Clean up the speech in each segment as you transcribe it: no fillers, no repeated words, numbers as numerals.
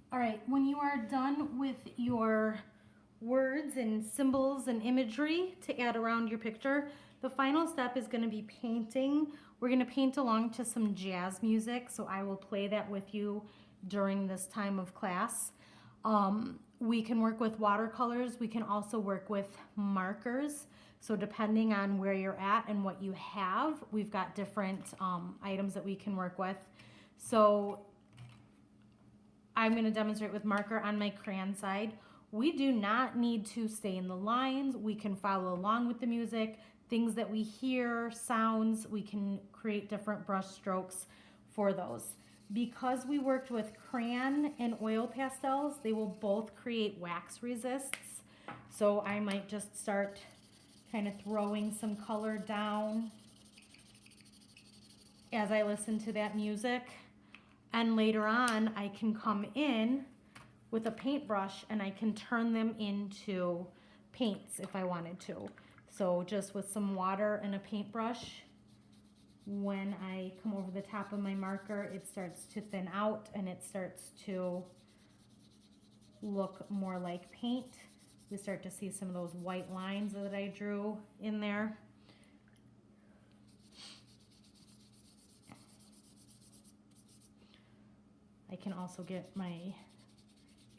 All right, when you are done with your words and symbols and imagery to add around your picture, the final step is going to be painting. We're going to paint along to some jazz music, so I will play that with you during this time of class. We can work with watercolors. We can also work with markers. So depending on where you're at and what you have, we've got different items that we can work with. So I'm going to demonstrate with marker on my crayon side. We do not need to stay in the lines. We can follow along with the music. Things that we hear, sounds, we can create different brush strokes for those. Because we worked with crayon and oil pastels, they will both create wax resists. So I might just start kind of throwing some color down as I listen to that music. And later on, I can come in with a paintbrush and I can turn them into paints if I wanted to. So just with some water and a paintbrush, when I come over the top of my marker, it starts to thin out and it starts to look more like paint. We start to see some of those white lines that I drew in there. I can also get my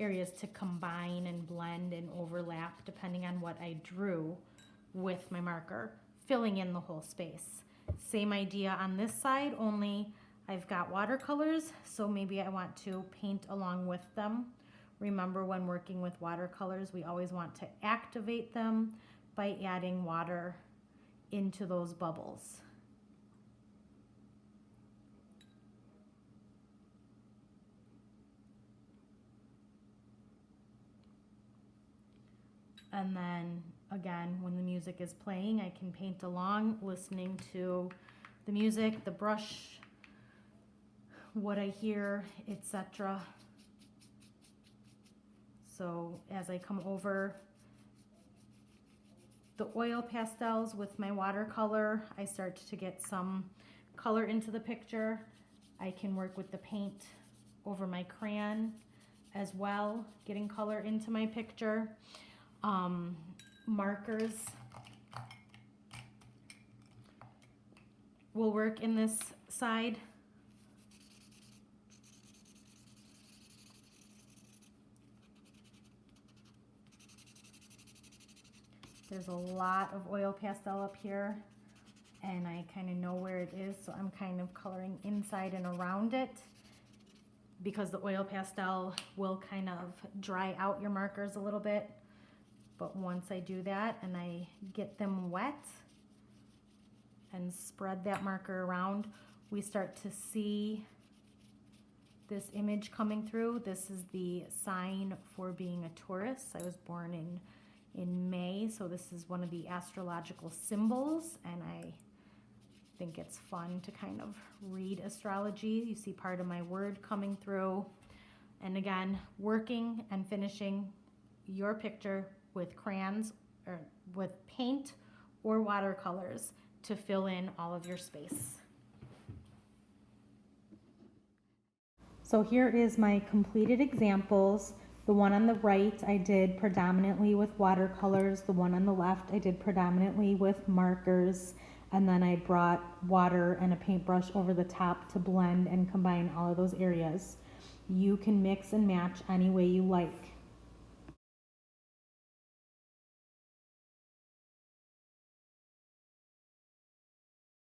areas to combine and blend and overlap depending on what I drew with my marker, filling in the whole space. Same idea on this side, only I've got watercolors, so maybe I want to paint along with them. Remember, when working with watercolors, we always want to activate them by adding water into those bubbles. And then again, when the music is playing, I can paint along, listening to the music, the brush, what I hear, etc. So as I come over the oil pastels with my watercolor, I start to get some color into the picture. I can work with the paint over my crayon as well, getting color into my picture. Markers will work in this side. There's a lot of oil pastel up here and I kind of know where it is, so I'm kind of coloring inside and around it because the oil pastel will kind of dry out your markers a little bit. But once I do that and I get them wet and spread that marker around, we start to see this image coming through. This is the sign for being a Taurus. I was born in May, so this is one of the astrological symbols, and I think it's fun to kind of read astrology. You see part of my word coming through. And again, working and finishing your picture with crayons or with paint or watercolors to fill in all of your space. So here is my completed examples. The one on the right I did predominantly with watercolors. The one on the left I did predominantly with markers. And then I brought water and a paintbrush over the top to blend and combine all of those areas. You can mix and match any way you like.